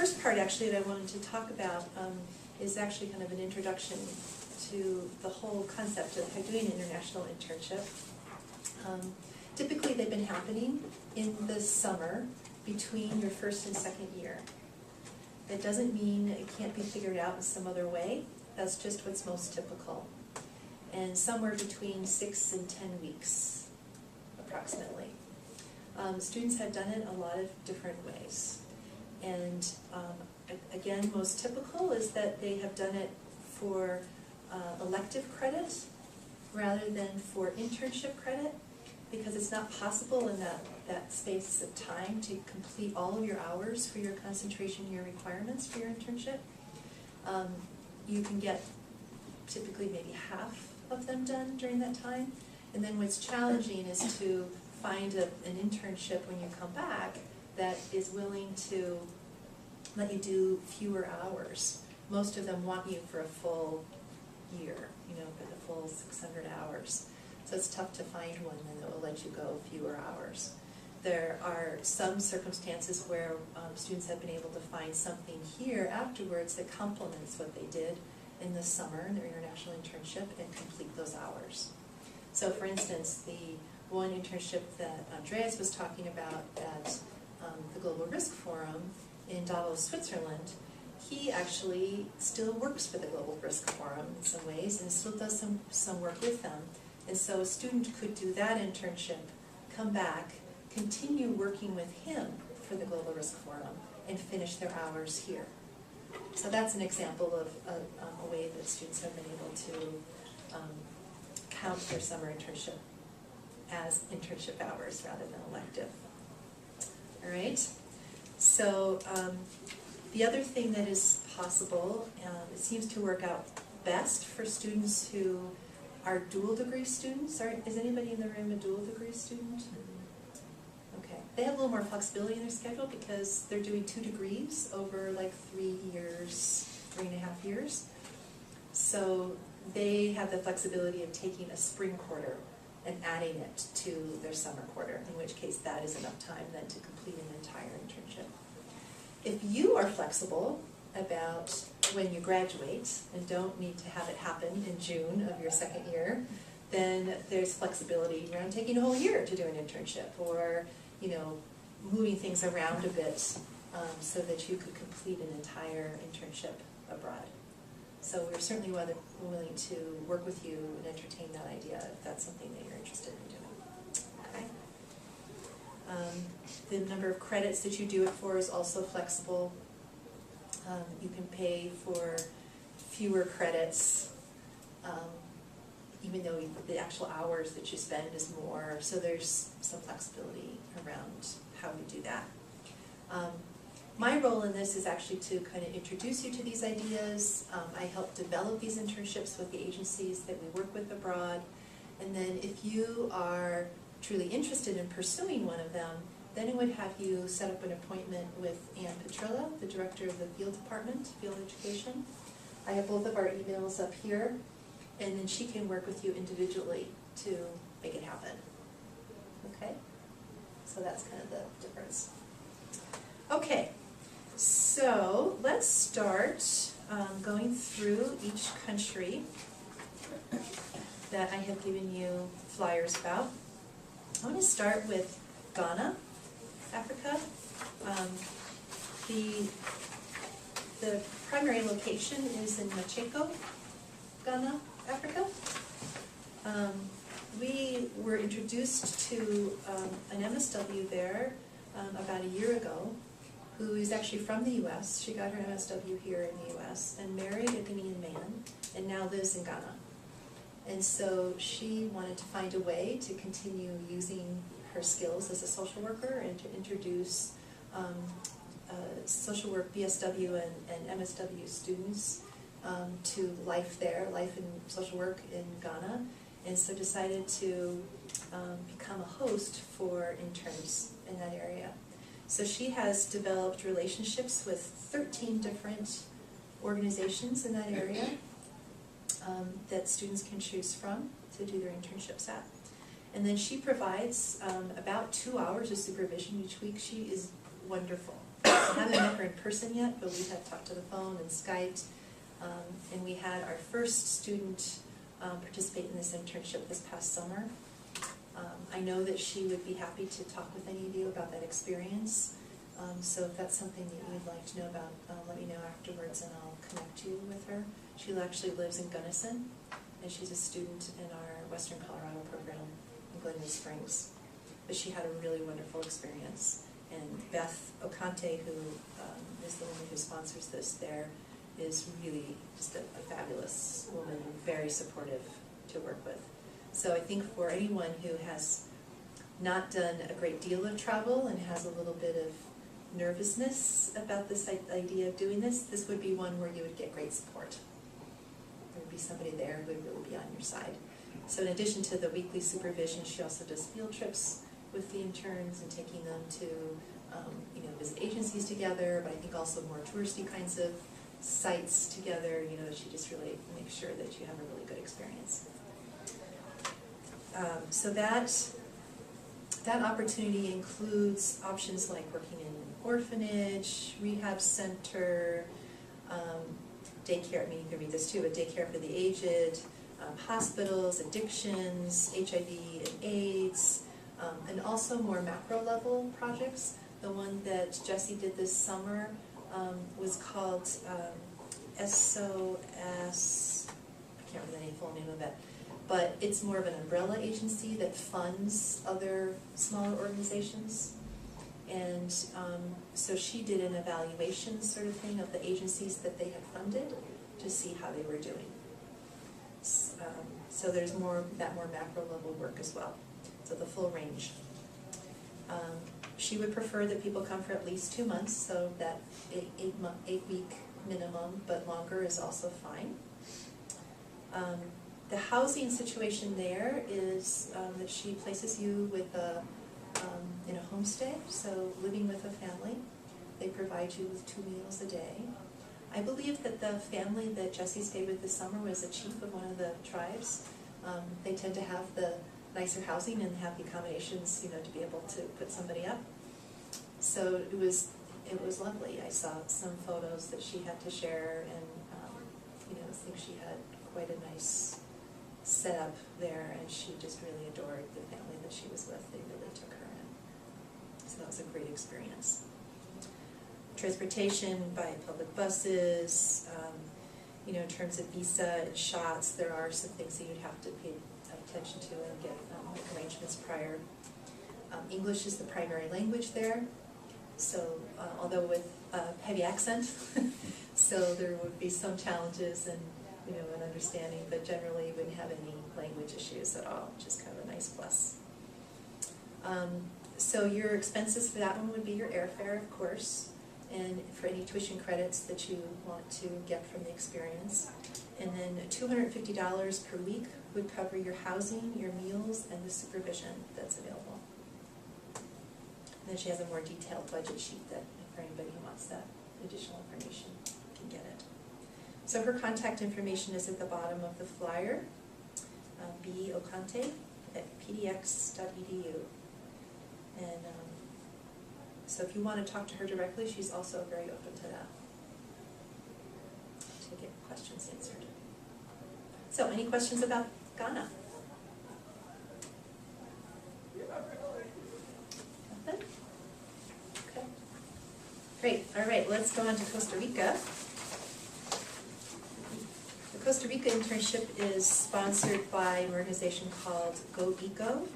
first part actually that I wanted to talk about is actually kind of an introduction to the whole concept of doing an international internship. Typically they've been happening in the summer between your first and second year. That doesn't mean it can't be figured out in some other way. That's just what's most typical. And somewhere between 6 and 10 weeks, approximately. Students have done it a lot of different ways. And again, most typical is that they have done it for elective credit rather than for internship credit, because it's not possible in that space of time to complete all of your hours for your concentration year requirements for your internship. You can get typically maybe half of them done during that time. And then what's challenging is to find an internship when you come back that is willing to let you do fewer hours. Most of them want you for a full year, for the full 600 hours. So it's tough to find one that will let you go fewer hours. There are some circumstances where students have been able to find something here afterwards that complements what they did in the summer in their international internship and complete those hours. So for instance, the one internship that Andreas was talking about at the Global Risk Forum in Davos, Switzerland, he actually still works for the Global Risk Forum in some ways and still does some work with them. And so a student could do that internship, come back, continue working with him for the Global Risk Forum, and finish their hours here. So that's an example of a way that students have been able to count their summer internship as internship hours rather than elective. All right. So the other thing that is possible, it seems to work out best for students who are dual degree students. Is anybody in the room a dual degree student? Okay. They have a little more flexibility in their schedule because they're doing 2 degrees over like 3 years, 3.5 years. So they have the flexibility of taking a spring quarter and adding it to their summer quarter, in which case that is enough time then to complete an entire internship. If you are flexible about when you graduate and don't need to have it happen in June of your second year, then there's flexibility around taking a whole year to do an internship, or moving things around a bit so that you could complete an entire internship abroad. So we're certainly willing to work with you and entertain that idea if that's something that you're interested in doing. Okay. The number of credits that you do it for is also flexible. You can pay for fewer credits, even though the actual hours that you spend is more. So there's some flexibility around how you do that. My role in this is actually to kind of introduce you to these ideas. I help develop these internships with the agencies that we work with abroad. And then if you are truly interested in pursuing one of them, then I would have you set up an appointment with Ann Petrilla, the director of the field department, field education. I have both of our emails up here, and then she can work with you individually to make it happen. Okay? So that's kind of the difference. Okay. So let's start going through each country that I have given you flyers about. I want to start with Ghana, Africa. The primary location is in Macheko, Ghana, Africa. We were introduced to an MSW there about a year ago, who is actually from the U.S. She got her MSW here in the U.S. and married a Ghanaian man and now lives in Ghana. And so she wanted to find a way to continue using her skills as a social worker and to introduce social work BSW and MSW students to life there, life in social work in Ghana, and so decided to become a host for interns in that area. So she has developed relationships with 13 different organizations in that area that students can choose from to do their internships at. And then she provides about 2 hours of supervision each week. She is wonderful. I haven't met her in person yet, but we have talked to the phone and Skyped. And we had our first student participate in this internship this past summer. I know that she would be happy to talk with any of you about that experience. So if that's something that you'd like to know about, let me know afterwards and I'll connect you with her. She actually lives in Gunnison, and she's a student in our Western Colorado program in Glenwood Springs. But she had a really wonderful experience. And Beth Ocante, who is the woman who sponsors this there, is really just a fabulous woman, very supportive to work with. So I think for anyone who has not done a great deal of travel and has a little bit of nervousness about this idea of doing this, this would be one where you would get great support. There would be somebody there who would really be on your side. So in addition to the weekly supervision, she also does field trips with the interns and taking them to visit agencies together, but I think also more touristy kinds of sites together, she just really makes sure that you have a really good experience. So that opportunity includes options like working in an orphanage, rehab center, daycare, you can read this too, but daycare for the aged, hospitals, addictions, HIV and AIDS, and also more macro level projects. The one that Jessie did this summer was called SOS, I can't remember the full name of it, but it's more of an umbrella agency that funds other smaller organizations. And so she did an evaluation sort of thing of the agencies that they had funded to see how they were doing. So there's more macro level work as well, so the full range. She would prefer that people come for at least 2 months, so that 8-week minimum, but longer is also fine. The housing situation there is that she places you with in a homestay, so living with a family. They provide you with 2 meals a day. I believe that the family that Jessie stayed with this summer was a chief of one of the tribes. They tend to have the nicer housing and have the accommodations, to be able to put somebody up. So it was lovely. I saw some photos that she had to share, and I think she had quite a nice setup there, and she just really adored the family that she was with. They really took her in. So that was a great experience. Transportation by public buses, in terms of visa and shots, there are some things that you'd have to pay attention to and get arrangements prior. English is the primary language there, so although with heavy accent, so there would be some challenges and in understanding, but generally you wouldn't have any language issues at all, which is kind of a nice plus. So your expenses for that one would be your airfare, of course, and for any tuition credits that you want to get from the experience. And then $250 per week would cover your housing, your meals, and the supervision that's available. And then she has a more detailed budget sheet that for anybody who wants that additional information can get it. So her contact information is at the bottom of the flyer, B. Ocante at pdx.edu. And so if you want to talk to her directly, she's also very open to that, to get questions answered. So any questions about Ghana? Nothing? Okay. Great. All right, let's go on to Costa Rica. The Costa Rica internship is sponsored by an organization called GoEco,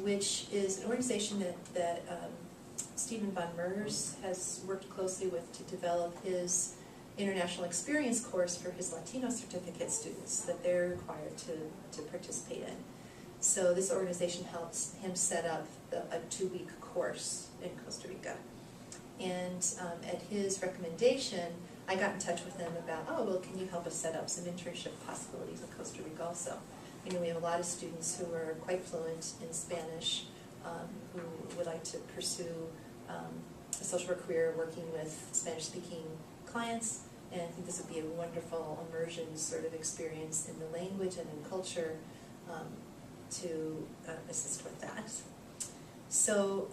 which is an organization that Stephen Von Mers has worked closely with to develop his international experience course for his Latino certificate students that they're required to participate in. So this organization helps him set up a 2-week course in Costa Rica. And at his recommendation, I got in touch with them about, can you help us set up some internship possibilities in Costa Rica also? We have a lot of students who are quite fluent in Spanish, who would like to pursue a social work career working with Spanish-speaking clients, and I think this would be a wonderful immersion sort of experience in the language and in culture to assist with that. So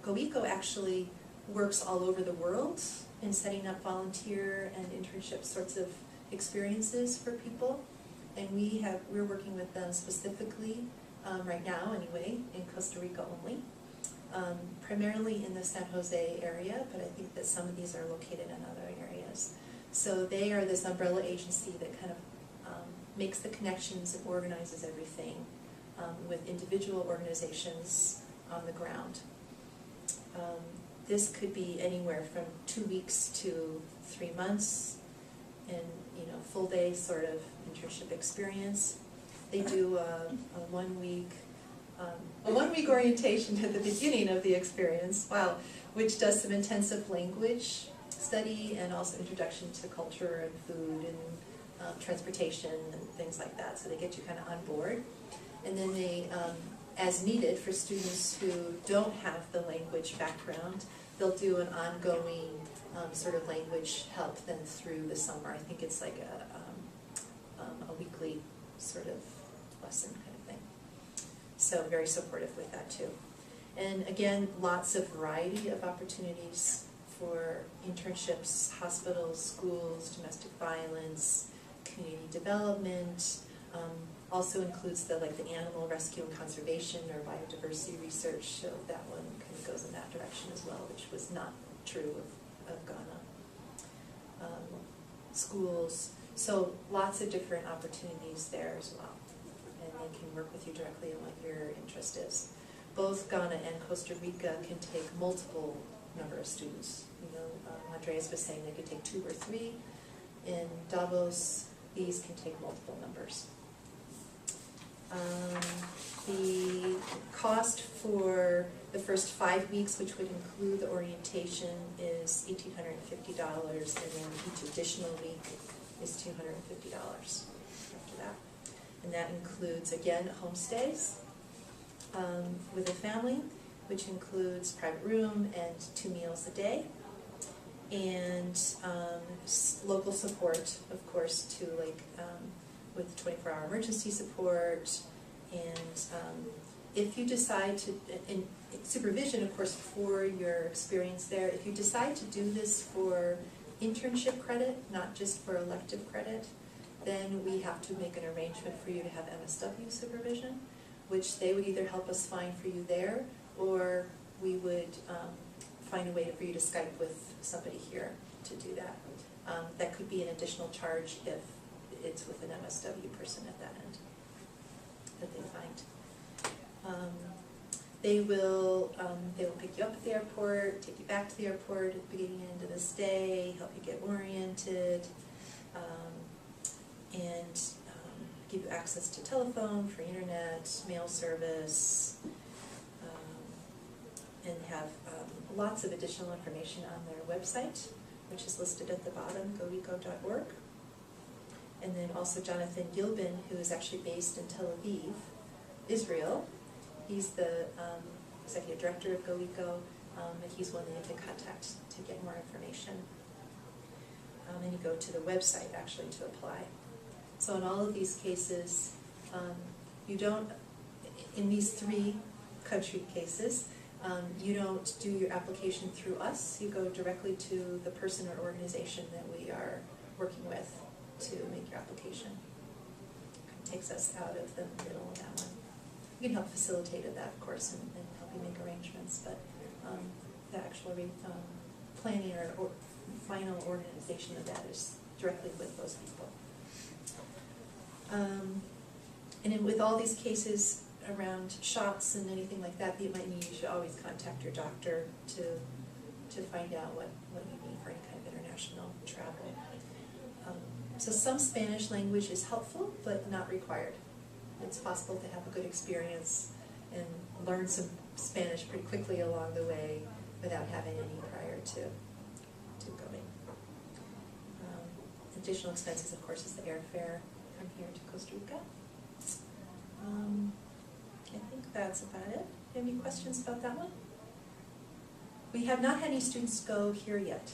GoEco actually works all over the world in setting up volunteer and internship sorts of experiences for people. And we're working with them specifically, right now anyway, in Costa Rica only. Primarily in the San Jose area, but I think that some of these are located in other areas. So they are this umbrella agency that kind of makes the connections and organizes everything with individual organizations on the ground. This could be anywhere from 2 weeks to 3 months in, full day sort of internship experience. They do a 1 week orientation at the beginning of the experience, which does some intensive language study and also introduction to culture and food and transportation and things like that. So they get you kind of on board. And then they, as needed for students who don't have the language background, they'll do an ongoing sort of language help then through the summer. I think it's like a weekly sort of lesson kind of thing. So very supportive with that too. And again, lots of variety of opportunities for internships, hospitals, schools, domestic violence, community development. Also includes the animal rescue and conservation or biodiversity research, so that one kind of goes in that direction as well, which was not true of Ghana. Schools, so lots of different opportunities there as well. And they can work with you directly on what your interest is. Both Ghana and Costa Rica can take multiple number of students. Andreas was saying they could take 2 or 3. In Davos, these can take multiple numbers. The cost for the first 5 weeks, which would include the orientation, is $1,850, and then each additional week is $250 after that. And that includes, again, homestays with a family, which includes private room and 2 meals a day, and local support, of course, to with 24-hour emergency support, and if you decide to, and supervision, of course, for your experience there. If you decide to do this for internship credit, not just for elective credit, then we have to make an arrangement for you to have MSW supervision, which they would either help us find for you there, or we would find a way for you to Skype with somebody here to do that. That could be an additional charge if it's with an MSW person at that end that they find. They will pick you up at the airport, take you back to the airport at the beginning and end of the stay, help you get oriented, and give you access to telephone, free internet, mail service, and have lots of additional information on their website, which is listed at the bottom, goeco.org. And then also Jonathan Gilbin, who is actually based in Tel Aviv, Israel. He's the executive director of GoEco, and he's one that you can contact to get more information. And you go to the website actually to apply. So in all of these cases, you don't, in these 3 country cases, you don't do your application through us. You go directly to the person or organization that we are working with to make your application. It takes us out of the middle of that one. We can help facilitate that, of course, and help you make arrangements, but the actual planning or final organization of that is directly with those people. And with all these cases around shots and anything like that, you might need, you should always contact your doctor to find out what you need for any kind of international travel. So some Spanish language is helpful, but not required. It's possible to have a good experience and learn some Spanish pretty quickly along the way without having any prior to going. Additional expenses, of course, is the airfare from here to Costa Rica. I think that's about it. Do you have any questions about that one? We have not had any students go here yet.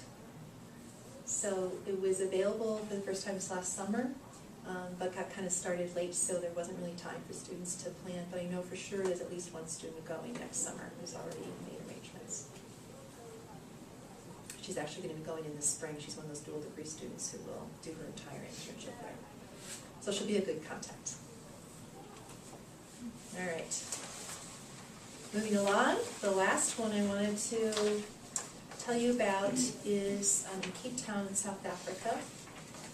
So it was available for the first time this last summer, but got kind of started late, so there wasn't really time for students to plan. But I know for sure there's at least one student going next summer who's already made arrangements. She's actually going to be going in the spring. She's one of those dual degree students who will do her entire internship there. So she'll be a good contact. All right. Moving along, the last one I wanted to tell you about is in Cape Town in South Africa.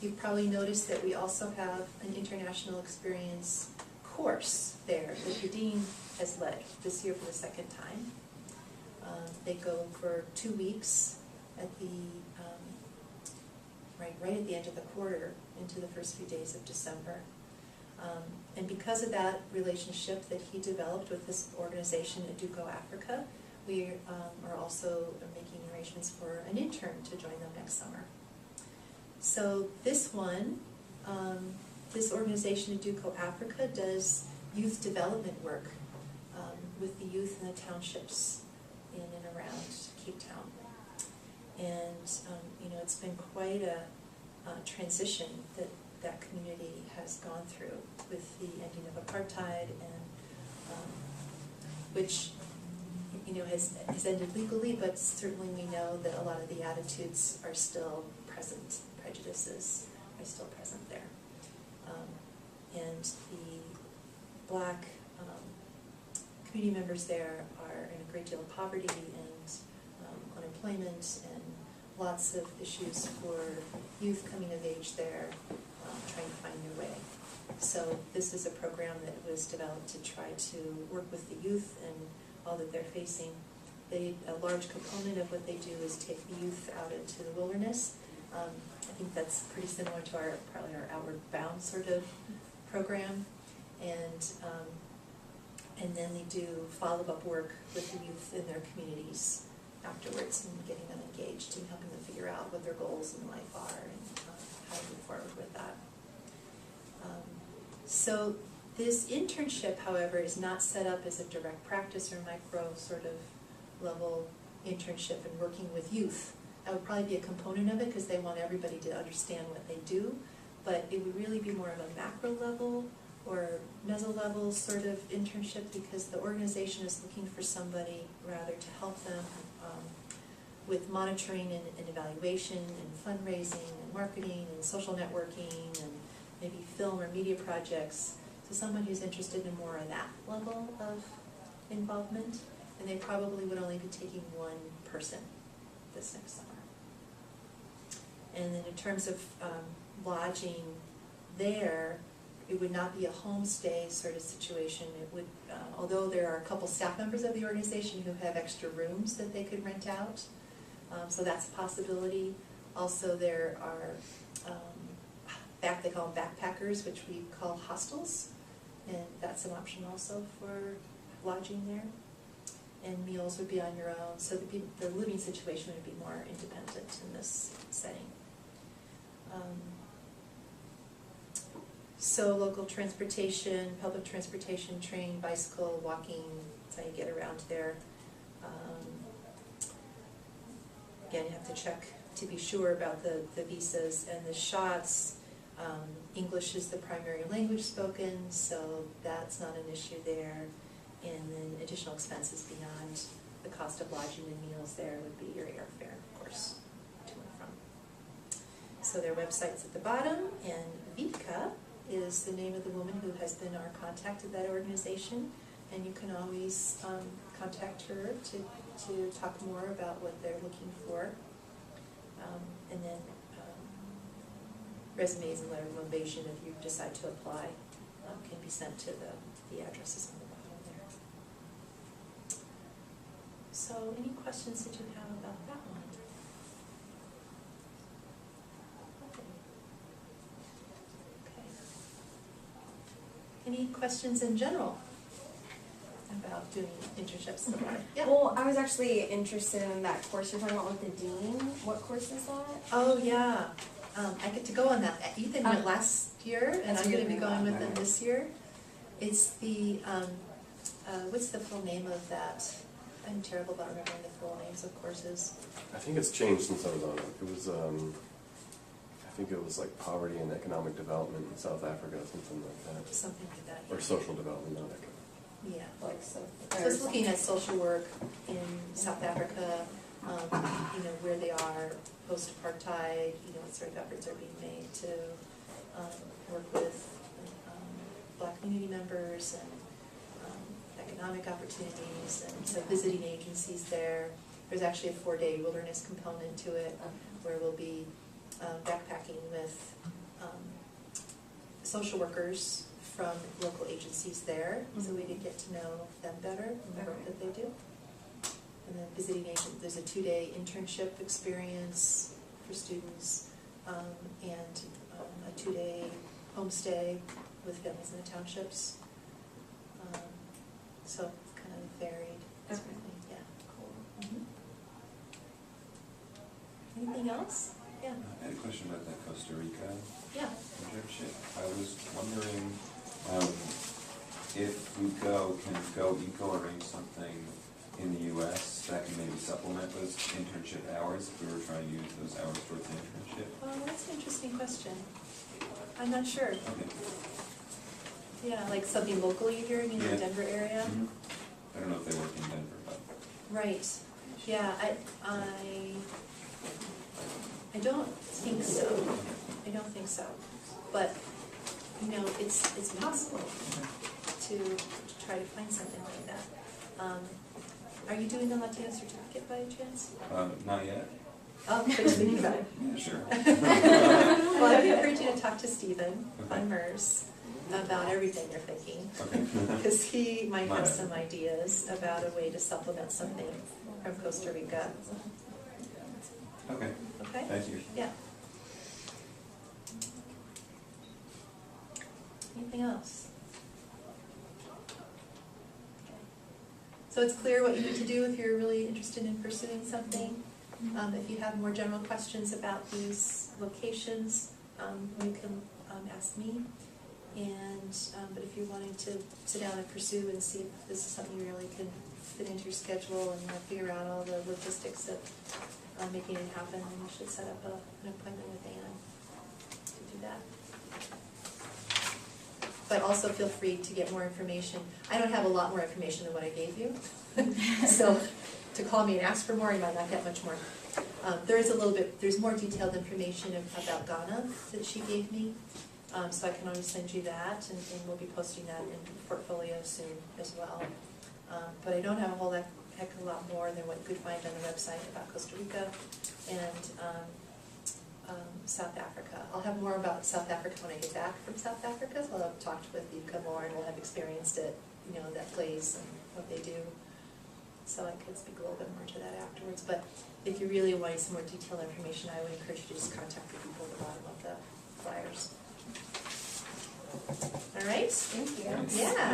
You've probably noticed that we also have an international experience course there that the dean has led this year for the second time. They go for 2 weeks at the right at the end of the quarter into the first few days of December. And because of that relationship that he developed with this organization at Duco Africa, we are also making arrangements for an intern to join them next summer. So this one, this organization at Duco Africa does youth development work with the youth in the townships in and around Cape Town. And you know, it's been quite a transition that community has gone through with the ending of apartheid, and which you know has ended legally, but certainly we know that a lot of the attitudes are still present, prejudices are still present there. And the Black community members there are in a great deal of poverty and unemployment, and lots of issues for youth coming of age there, trying to find their way. So this is a program that was developed to try to work with the youth and all that they're facing. A large component of what they do is take the youth out into the wilderness. I think that's pretty similar to probably our Outward Bound sort of program. And then they do follow-up work with the youth in their communities afterwards, and getting them engaged and helping them figure out what their goals in life are and how to move forward with that. So this internship, however, is not set up as a direct practice or micro sort of level internship and working with youth. That would probably be a component of it because they want everybody to understand what they do, but it would really be more of a macro level or meso-level sort of internship, because the organization is looking for somebody rather to help them with monitoring and evaluation and fundraising and marketing and social networking and maybe film or media projects. So someone who's interested in more of that level of involvement, and they probably would only be taking one person this next summer. And then in terms of lodging there, it would not be a homestay sort of situation. It would, although there are a couple staff members of the organization who have extra rooms that they could rent out, so that's a possibility. Also, there are they call them backpackers, which we call hostels, and that's an option also for lodging there. And meals would be on your own, so the living situation would be more independent in this setting. So local transportation, public transportation, train, bicycle, walking, that's how you get around there. Again, you have to check to be sure about the visas and the shots. English is the primary language spoken, so that's not an issue there. And then additional expenses beyond the cost of lodging and meals there would be your airfare, of course, to and from. So their website's at the bottom, and Vika is the name of the woman who has been our contact at that organization, and you can always contact her to talk more about what they're looking for. And then resumes and letter of motivation, if you decide to apply, can be sent to the addresses on the bottom there. So any questions that you have about that one? Any questions in general about doing internships abroad? Yeah. Well, I was actually interested in that course you're talking about with the dean. What course is that? Oh, yeah. I get to go on that. Ethan went last year, and I'm going to be going with them this year. It's the, what's the full name of that? I'm terrible about remembering the full names of courses. I think it's changed since I was on it. It was, I think it was like poverty and economic development in South Africa, something like that. Something like that. Or social development, not economic. Yeah. Like so. So it's looking at social work in South Africa, you know, where they are post-apartheid, you know, what sort of efforts are being made to work with Black community members and economic opportunities, and so visiting agencies there. There's actually a 4-day wilderness component to it, where we'll be backpacking with social workers from local agencies there, so we can get to know them better and the work that they do. And then visiting agent, there's a 2-day internship experience for students, and a 2-day homestay with families in the townships. So it's kind of varied, certainly, yeah. Cool. Anything else? Yeah. I had a question about that Costa Rica Yeah. internship. I was wondering if we can go eco arrange something in the U.S. that can maybe supplement those internship hours if we were trying to use those hours towards the internship. Well, that's an interesting question. I'm not sure. Okay. Yeah, like something locally here in the Yeah. Denver area? Mhm. I don't know if they work in Denver, but. Right, yeah, I don't think so. I don't think so. But, you know, it's possible to try to find something like that. Are you doing the Latino certificate by chance? Not yet. Oh, but you're thinking about it. Yeah, sure. Well, I'd encourage you to talk to Stephen Okay. on MERS about everything you're thinking. Okay. Because he might have Might. some ideas about a way to supplement something from Costa Rica. Okay, Okay? thank you. Yeah. Anything else? So it's clear what you need to do if you're really interested in pursuing something. If you have more general questions about these locations, you can ask me. And but if you're wanting to sit down and pursue and see if this is something you really can fit into your schedule and figure out all the logistics of making it happen, then you should set up an appointment with Anne to do that. But also feel free to get more information. I don't have a lot more information than what I gave you. So to call me and ask for more, you might not get much more. There's more detailed information about Ghana that she gave me. So I can always send you that, and we'll be posting that in the portfolio soon as well. But I don't have a whole heck of a lot more than what you could find on the website about Costa Rica and South Africa. I'll have more about South Africa when I get back from South Africa, so I'll have talked with Yuka more and we'll have experienced it, you know, that place and what they do. So I could speak a little bit more to that afterwards. But if you really want some more detailed information, I would encourage you to just contact the people at the bottom of the flyers. All right? Thank you. Yeah,